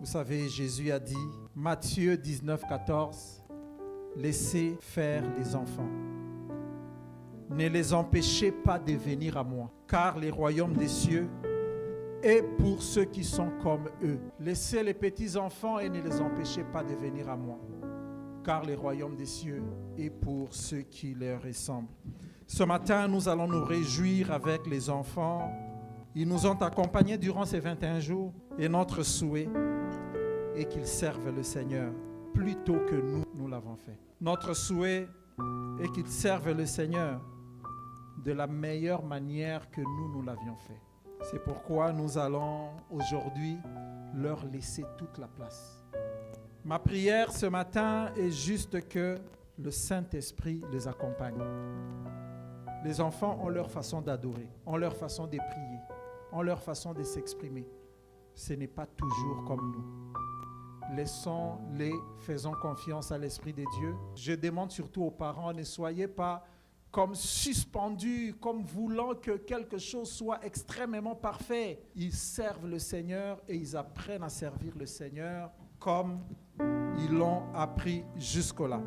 Vous savez, Jésus a dit, Matthieu 19, 14, laissez faire les enfants. Ne les empêchez pas de venir à moi, car les royaumes des cieux est pour ceux qui sont comme eux. Laissez les petits enfants et ne les empêchez pas de venir à moi, car les royaumes des cieux est pour ceux qui leur ressemblent. Ce matin, nous allons nous réjouir avec les enfants. Ils nous ont accompagnés durant ces 21 jours et notre souhait est qu'ils servent le Seigneur plutôt que nous l'avons fait. Notre souhait est qu'ils servent le Seigneur de la meilleure manière que nous l'avions fait. C'est pourquoi nous allons aujourd'hui leur laisser toute la place. Ma prière ce matin est juste que le Saint-Esprit les accompagne. Les enfants ont leur façon d'adorer, ont leur façon de prier, ont leur façon de s'exprimer. Ce n'est pas toujours comme nous. Laissons-les, faisons confiance à l'Esprit de Dieu. Je demande surtout aux parents, ne soyez pas comme suspendus, comme voulant que quelque chose soit extrêmement parfait. Ils servent le Seigneur et ils apprennent à servir le Seigneur comme ils l'ont appris jusque-là.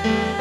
Emmanuel.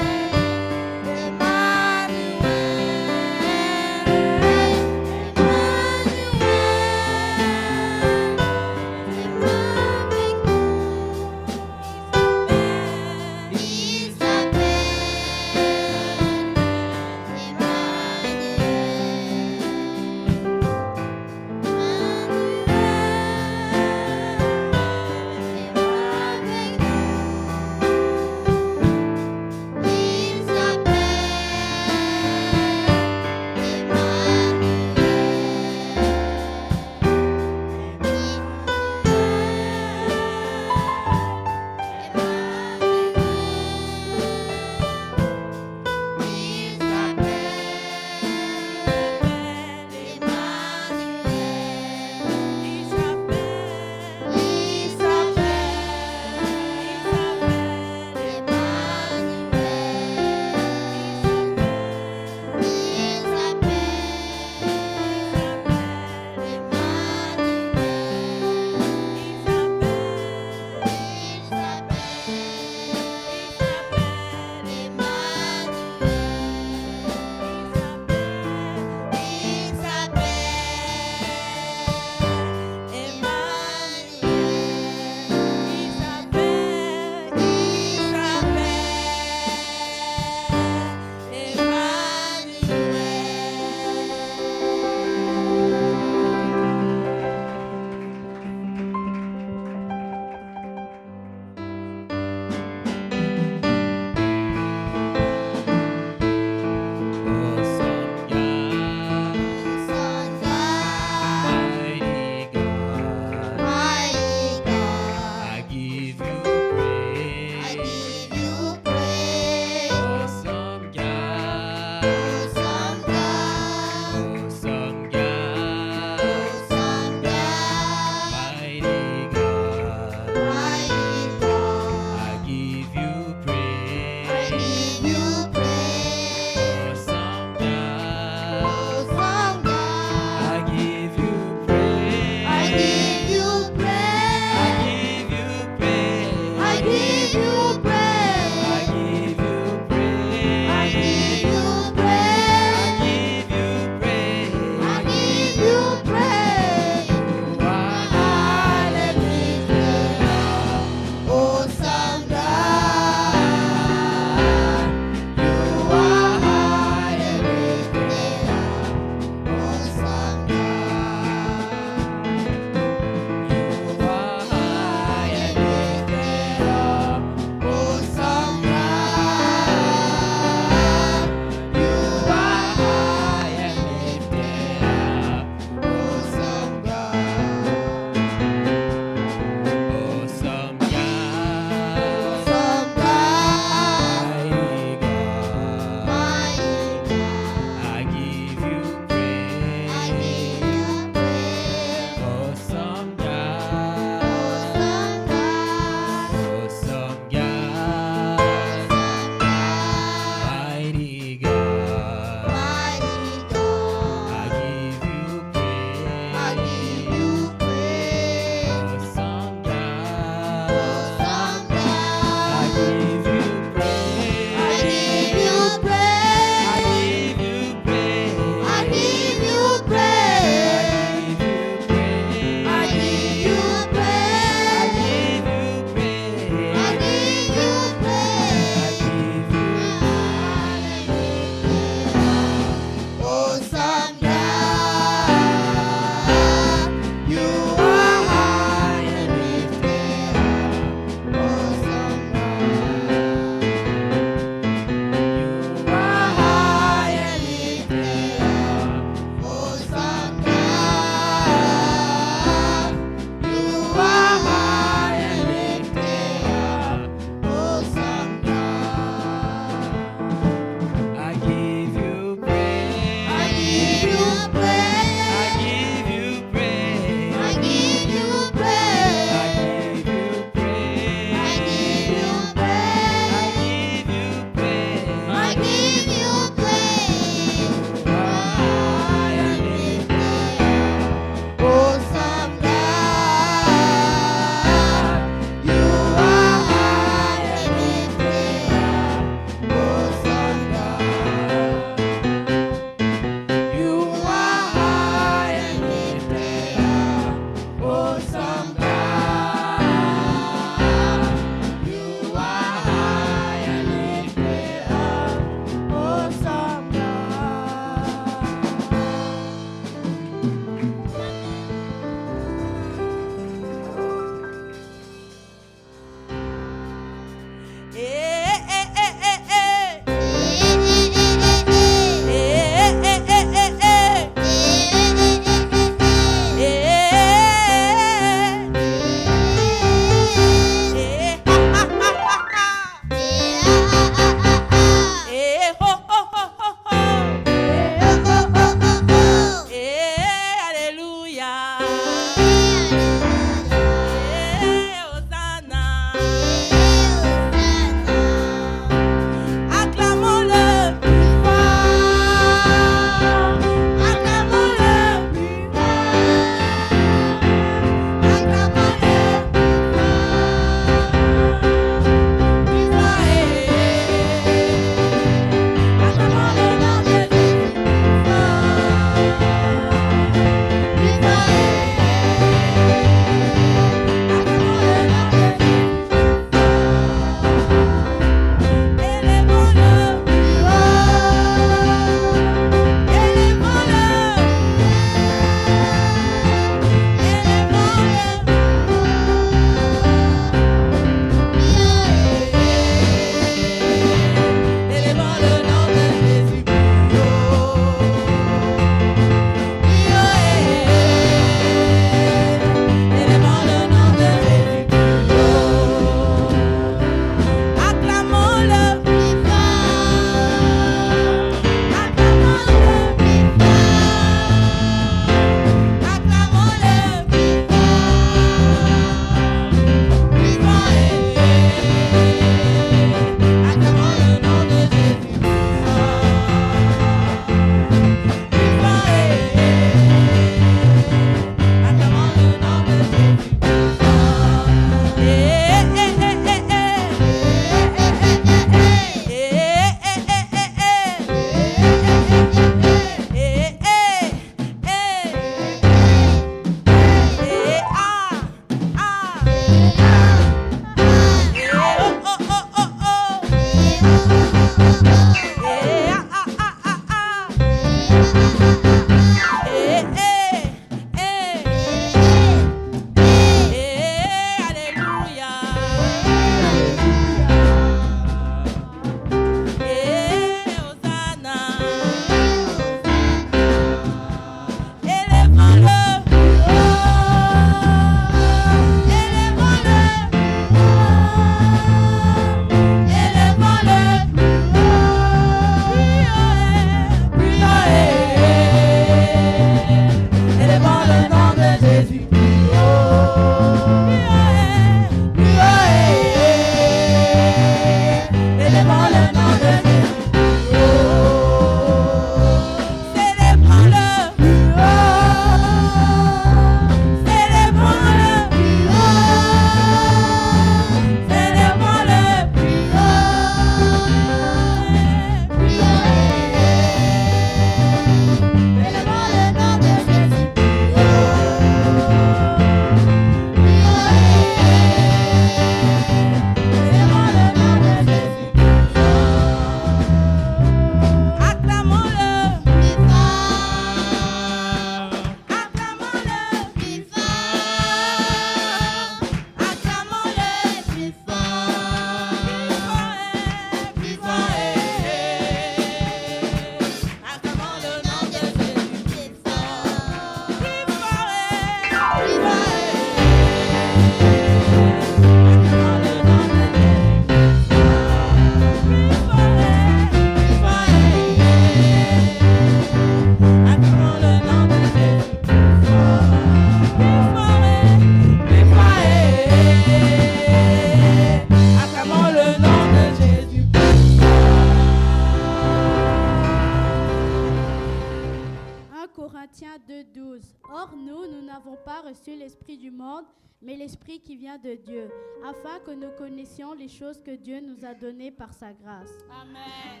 choses. Or, nous n'avons pas reçu l'esprit du monde, mais l'esprit qui vient de Dieu, afin que nous connaissions les choses que Dieu nous a données par sa grâce. Amen.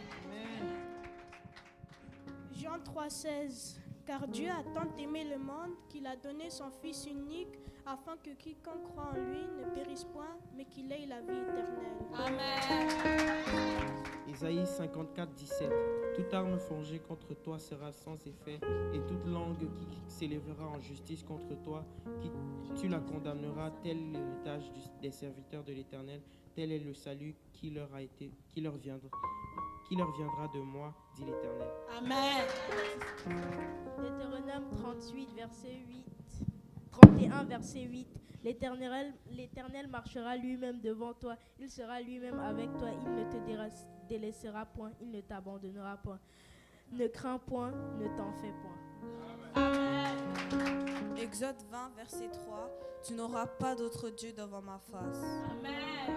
Jean 3,16. Car Dieu a tant aimé le monde qu'il a donné son Fils unique afin que quiconque croit en lui ne périsse point, mais qu'il ait la vie éternelle. Amen. Ésaïe 54, 17. Toute arme forgée contre toi sera sans effet, et toute langue qui s'élèvera en justice contre toi, tu la condamneras. Tel est l'héritage des serviteurs de l'Éternel, tel est le salut qui leur viendra de moi, dit l'Éternel. Amen. Deutéronome 38, verset 8. 31, verset 8. L'Éternel marchera lui-même devant toi. Il sera lui-même avec toi. Il ne te délaissera point. Il ne t'abandonnera point. Ne crains point, ne t'en fais point. Amen. Exode 20, verset 3. Tu n'auras pas d'autre Dieu devant ma face. Amen.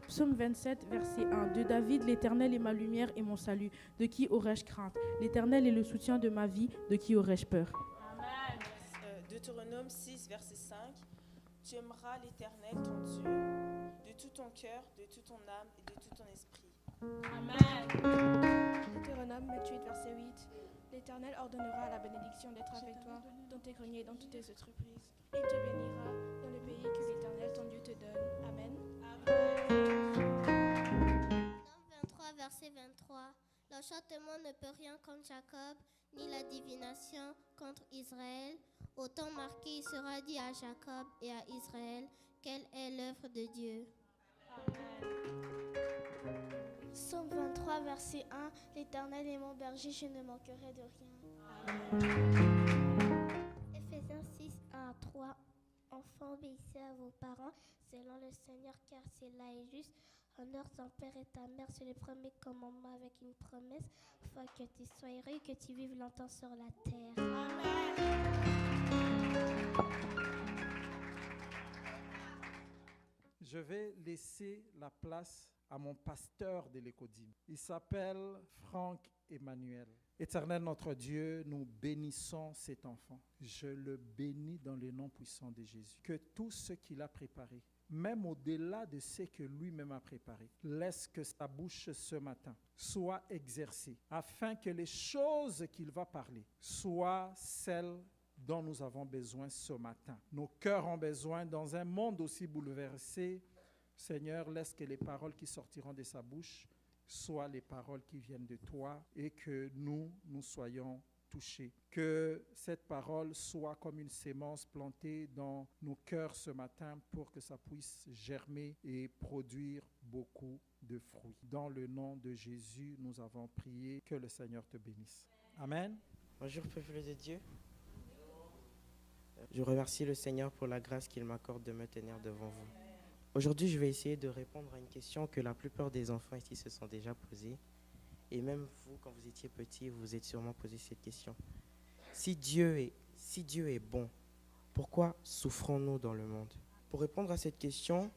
Psaume 27, verset 1. De David, l'Éternel est ma lumière et mon salut. De qui aurais-je crainte? L'Éternel est le soutien de ma vie. De qui aurais-je peur? Amen. Deutéronome 6, verset 5. Tu aimeras l'Éternel, ton Dieu, de tout ton cœur, de toute ton âme et de tout ton esprit. Amen. Deutéronome 28, verset 8. L'Éternel ordonnera la bénédiction d'être avec toi dans tes greniers et dans toutes tes entreprises. Il te bénira dans le pays que l'Éternel, ton Dieu, te donne. Amen. Psaume 23, verset 23. L'enchantement ne peut rien contre Jacob, ni la divination contre Israël. Au temps marqué, il sera dit à Jacob et à Israël, quelle est l'œuvre de Dieu. Psaume 23, verset 1. L'Éternel est mon berger, je ne manquerai de rien. Éphésiens 6, 1 à 3. Enfants, obéissez à vos parents, selon le Seigneur, car cela est juste. Honore ton père et ta mère, c'est le premier commandement avec une promesse, afin que tu sois heureux et que tu vives longtemps sur la terre. Je vais laisser la place à mon pasteur de l'Écodim. Il s'appelle Franck Emmanuel. Éternel notre Dieu, nous bénissons cet enfant. Je le bénis dans le nom puissant de Jésus. Que tout ce qu'il a préparé, même au-delà de ce que lui-même a préparé, laisse que sa bouche ce matin soit exercée, afin que les choses qu'il va parler soient celles dont nous avons besoin ce matin. Nos cœurs ont besoin, dans un monde aussi bouleversé, Seigneur, laisse que les paroles qui sortiront de sa bouche soient les paroles qui viennent de toi et que nous soyons touchés. Que cette parole soit comme une sémence plantée dans nos cœurs ce matin pour que ça puisse germer et produire beaucoup de fruits. Dans le nom de Jésus, nous avons prié. Que le Seigneur te bénisse. Amen. Bonjour, peuple de Dieu. Je remercie le Seigneur pour la grâce qu'il m'accorde de me tenir devant vous. Aujourd'hui, je vais essayer de répondre à une question que la plupart des enfants ici se sont déjà posées. Et même vous, quand vous étiez petit, vous vous êtes sûrement posé cette question. Si Dieu est bon, pourquoi souffrons-nous dans le monde? Pour répondre à cette question,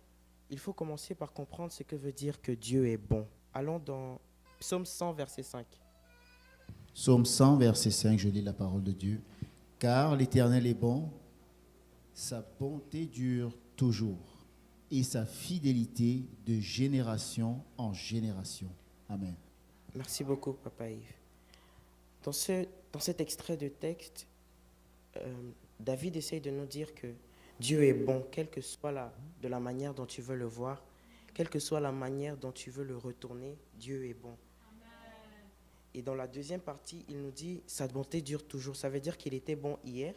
il faut commencer par comprendre ce que veut dire que Dieu est bon. Allons dans Psaume 100, verset 5. Psaume 100, verset 5, je lis la parole de Dieu. Car l'Éternel est bon, sa bonté dure toujours, et sa fidélité de génération en génération. Amen. Merci beaucoup, Papa Yves. Dans cet extrait de texte, David essaye de nous dire que Dieu est bon, quelle que soit de la manière dont tu veux le voir, quelle que soit la manière dont tu veux le retourner, Dieu est bon. Et dans la deuxième partie, il nous dit, sa bonté dure toujours. Ça veut dire qu'il était bon hier,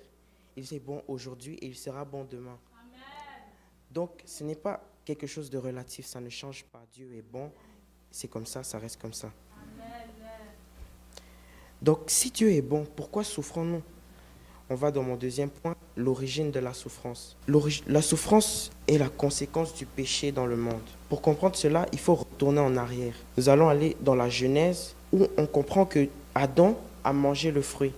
il est bon aujourd'hui et il sera bon demain. Amen. Donc, ce n'est pas quelque chose de relatif, ça ne change pas. Dieu est bon, c'est comme ça reste comme ça. Amen. Donc, si Dieu est bon, pourquoi souffrons-nous? On va dans mon deuxième point, l'origine de la souffrance. La souffrance est la conséquence du péché dans le monde. Pour comprendre cela, il faut retourner en arrière. Nous allons aller dans la Genèse, où on comprend que Adam a mangé le fruit.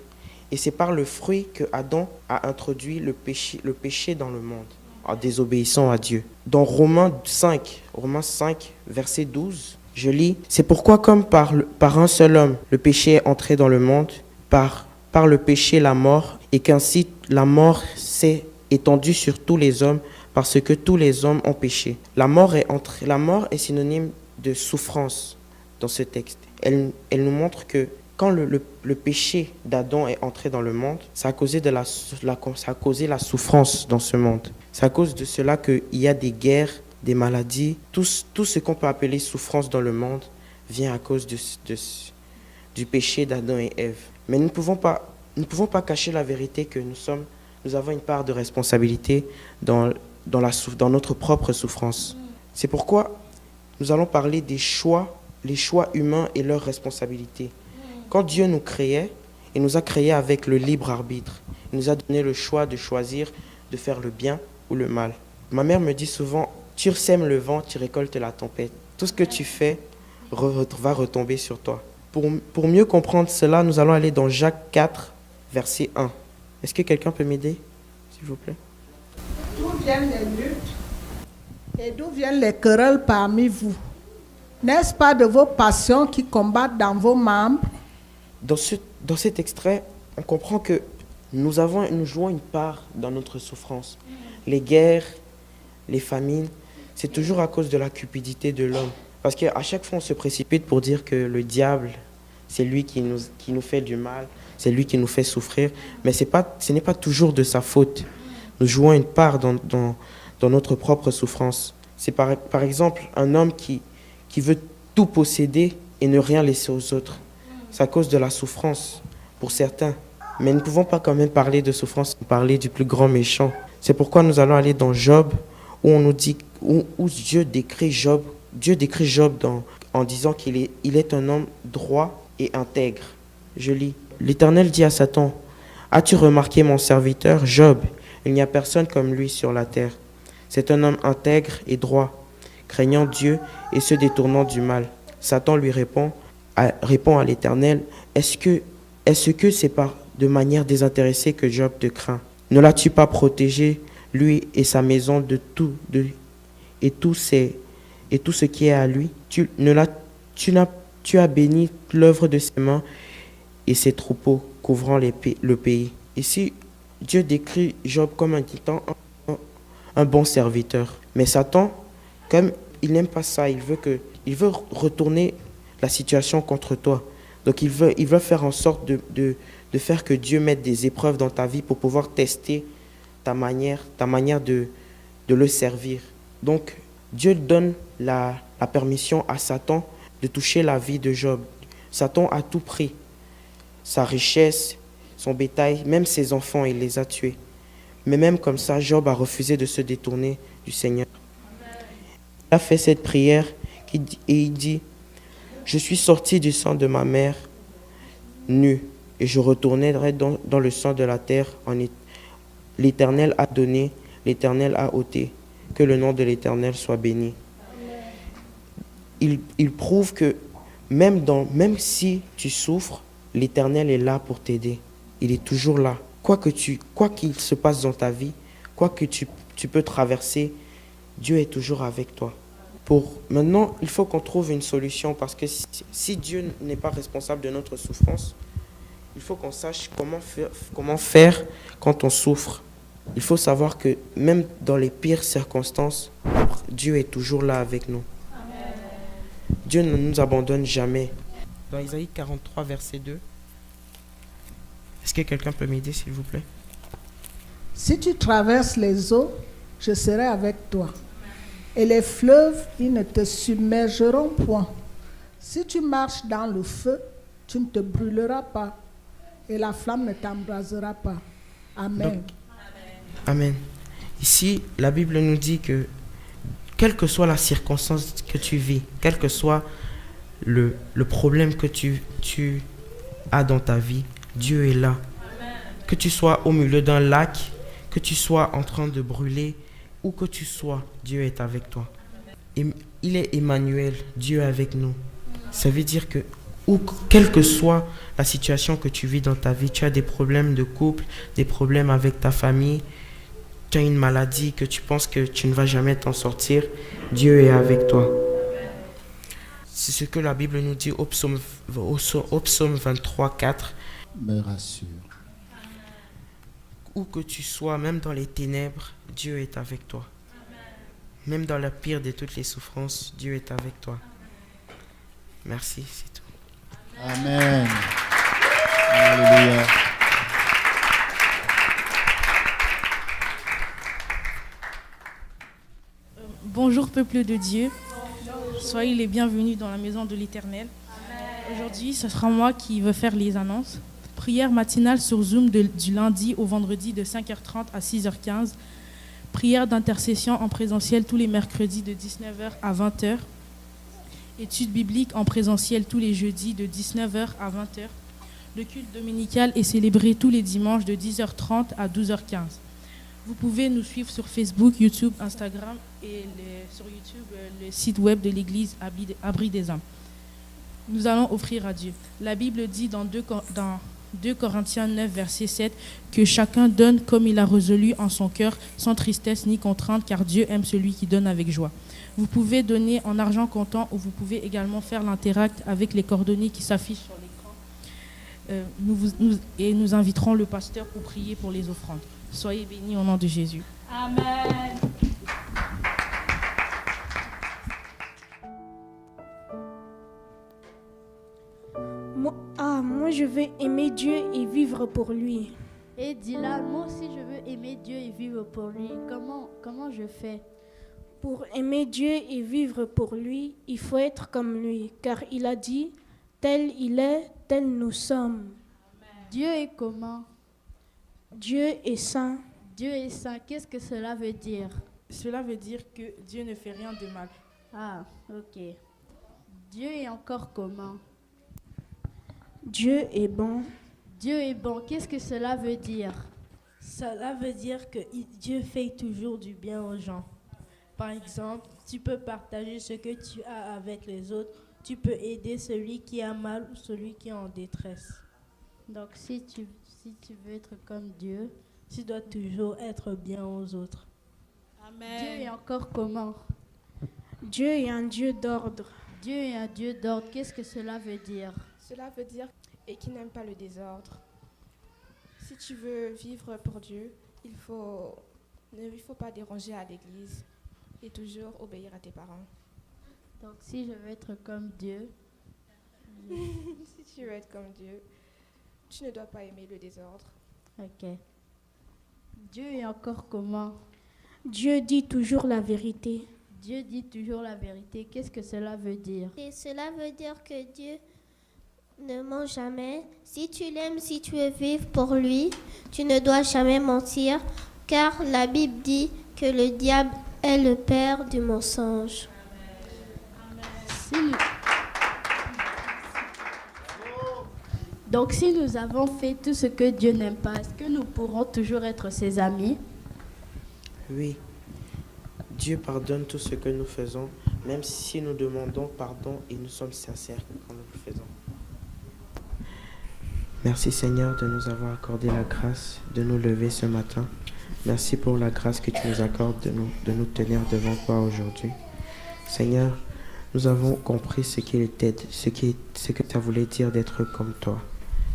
Et c'est par le fruit que Adam a introduit le péché dans le monde, en désobéissant à Dieu. Dans Romains 5, verset 12, je lis, « C'est pourquoi comme par un seul homme, le péché est entré dans le monde, par le péché la mort, et qu'ainsi la mort s'est étendue sur tous les hommes parce que tous les hommes ont péché. La mort est synonyme de souffrance dans ce texte. Elle nous montre que quand le péché d'Adam est entré dans le monde, ça a causé la souffrance dans ce monde. C'est à cause de cela qu'il y a des guerres, des maladies. Tout ce qu'on peut appeler souffrance dans le monde vient à cause du péché d'Adam et Ève. Mais nous ne pouvons pas cacher la vérité que nous avons une part de responsabilité dans notre propre souffrance. C'est pourquoi nous allons parler des choix, les choix humains et leurs responsabilités. Quand Dieu nous créait, il nous a créés avec le libre arbitre. Il nous a donné le choix de choisir de faire le bien ou le mal. Ma mère me dit souvent, tu sèmes le vent, tu récoltes la tempête. Tout ce que tu fais va retomber sur toi. Pour mieux comprendre cela, nous allons aller dans Jacques 4, verset 1. Est-ce que quelqu'un peut m'aider, s'il vous plaît? D'où viennent les luttes et d'où viennent les querelles parmi vous? N'est-ce pas de vos passions qui combattent dans vos membres? Dans cet extrait, on comprend que nous jouons une part dans notre souffrance. Les guerres, les famines, c'est toujours à cause de la cupidité de l'homme. Parce qu'à chaque fois, on se précipite pour dire que le diable, c'est lui qui nous fait du mal, c'est lui qui nous fait souffrir. Mais ce n'est pas toujours de sa faute. Nous jouons une part dans notre propre souffrance. C'est par exemple un homme qui veut tout posséder et ne rien laisser aux autres. C'est à cause de la souffrance pour certains. Mais nous ne pouvons pas quand même parler de souffrance sans parler du plus grand méchant. C'est pourquoi nous allons aller dans Job, où on nous dit, où Dieu décrit Job en disant qu'il est un homme droit et intègre. Je lis. L'Éternel dit à Satan, « As-tu remarqué mon serviteur Job? Il n'y a personne comme lui sur la terre. C'est un homme intègre et droit, craignant Dieu et se détournant du mal. » Satan lui répond à l'Éternel, « Est-ce que c'est de manière désintéressée que Job te craint? Ne l'as-tu pas protégé, lui et sa maison, et tout ce qui est à lui? Tu as béni l'œuvre de ses mains et ses troupeaux couvrant le pays. » Ici, Dieu décrit Job comme étant un bon serviteur. Mais Satan, comme il n'aime pas ça, il veut retourner la situation contre toi. Donc il veut faire en sorte de faire que Dieu mette des épreuves dans ta vie pour pouvoir tester ta manière de le servir. Donc Dieu donne la permission à Satan de toucher la vie de Job. Satan a tout pris. Sa richesse, son bétail, même ses enfants, il les a tués. Mais même comme ça, Job a refusé de se détourner du Seigneur. Il a fait cette prière et il dit, « Je suis sorti du sang de ma mère nu et je retournerai dans le sang de la terre. L'Éternel a donné, l'Éternel a ôté. Que le nom de l'Éternel soit béni. » Il prouve que même si tu souffres, l'Éternel est là pour t'aider. Il est toujours là. Quoi qu'il se passe dans ta vie, quoi que tu peux traverser, Dieu est toujours avec toi. Maintenant, il faut qu'on trouve une solution parce que si Dieu n'est pas responsable de notre souffrance, il faut qu'on sache comment faire quand on souffre. Il faut savoir que même dans les pires circonstances, Dieu est toujours là avec nous. Amen. Dieu ne nous abandonne jamais. Dans Isaïe 43, verset 2, est-ce que quelqu'un peut m'aider, s'il vous plaît? Si tu traverses les eaux, je serai avec toi. Et les fleuves, ils ne te submergeront point. Si tu marches dans le feu, tu ne te brûleras pas. Et la flamme ne t'embrasera pas. Amen. Donc, amen. Ici, la Bible nous dit que quelle que soit la circonstance que tu vis, quel que soit le problème que tu as dans ta vie, Dieu est là. Amen. Que tu sois au milieu d'un lac, que tu sois en train de brûler, où que tu sois, Dieu est avec toi. Et il est Emmanuel, Dieu est avec nous. Ça veut dire que quelle que soit la situation que tu vis dans ta vie, tu as des problèmes de couple, des problèmes avec ta famille, tu as une maladie que tu penses que tu ne vas jamais t'en sortir, Dieu est avec toi. C'est ce que la Bible nous dit au psaume 23, 4. Me rassure. où que tu sois, même dans les ténèbres, Dieu est avec toi. Même dans la pire de toutes les souffrances, Dieu est avec toi. Merci, c'est tout. Amen. Alléluia. Bonjour peuple de Dieu, soyez les bienvenus dans la maison de l'Éternel. Aujourd'hui, ce sera moi qui veux faire les annonces. Prière matinale sur Zoom du lundi au vendredi de 5h30 à 6h15. Prière d'intercession en présentiel tous les mercredis de 19h à 20h. Études bibliques en présentiel tous les jeudis de 19h à 20h. Le culte dominical est célébré tous les dimanches de 10h30 à 12h15. Vous pouvez nous suivre sur Facebook, YouTube, Instagram et sur YouTube le site web de l'église Abri des âmes. Nous allons offrir à Dieu. La Bible dit dans 2 Corinthiens 9, verset 7, que chacun donne comme il a résolu en son cœur, sans tristesse ni contrainte, car Dieu aime celui qui donne avec joie. Vous pouvez donner en argent comptant ou vous pouvez également faire l'interact avec les coordonnées qui s'affichent sur l'écran. Nous inviterons le pasteur pour prier pour les offrandes. Soyez bénis au nom de Jésus. Amen. Moi je veux aimer Dieu et vivre pour lui. Et dis-là, moi aussi je veux aimer Dieu et vivre pour lui. Comment je fais? Pour aimer Dieu et vivre pour lui, il faut être comme lui, car il a dit, tel il est, tel nous sommes. Dieu est comment? Dieu est saint. Dieu est saint. Qu'est-ce que cela veut dire? Cela veut dire que Dieu ne fait rien de mal. Ah, ok. Dieu est encore comment? Dieu est bon. Dieu est bon. Qu'est-ce que cela veut dire? Cela veut dire que Dieu fait toujours du bien aux gens. Par exemple, tu peux partager ce que tu as avec les autres. Tu peux aider celui qui a mal ou celui qui est en détresse. Donc si tu veux être comme Dieu, tu dois toujours être bien aux autres. Amen. Dieu est encore comment? Dieu est un Dieu d'ordre. Dieu est un Dieu d'ordre. Qu'est-ce que cela veut dire? Cela veut dire qu'il n'aime pas le désordre. Si tu veux vivre pour Dieu, il ne faut pas déranger à l'église et toujours obéir à tes parents. Donc si je veux être comme Dieu, si tu veux être comme Dieu, tu ne dois pas aimer le désordre. Ok. Dieu est encore comment? Dieu dit toujours la vérité. Dieu dit toujours la vérité. Qu'est-ce que cela veut dire? Et cela veut dire que Dieu ne ment jamais. Si tu l'aimes, si tu veux vivre pour lui, tu ne dois jamais mentir, car la Bible dit que le diable est le père du mensonge. Donc si nous avons fait tout ce que Dieu n'aime pas, est-ce que nous pourrons toujours être ses amis? Oui. Dieu pardonne tout ce que nous faisons, même si nous demandons pardon et nous sommes sincères quand nous le faisons. Merci Seigneur de nous avoir accordé la grâce de nous lever ce matin. Merci pour la grâce que tu nous accordes de nous tenir devant toi aujourd'hui. Seigneur, nous avons compris ce que tu voulais dire d'être comme toi.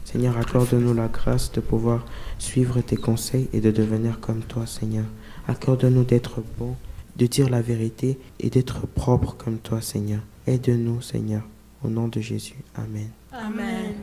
Seigneur, accorde-nous la grâce de pouvoir suivre tes conseils et de devenir comme toi, Seigneur. Accorde-nous d'être bons, de dire la vérité et d'être propres comme toi, Seigneur. Aide-nous, Seigneur, au nom de Jésus. Amen. Amen.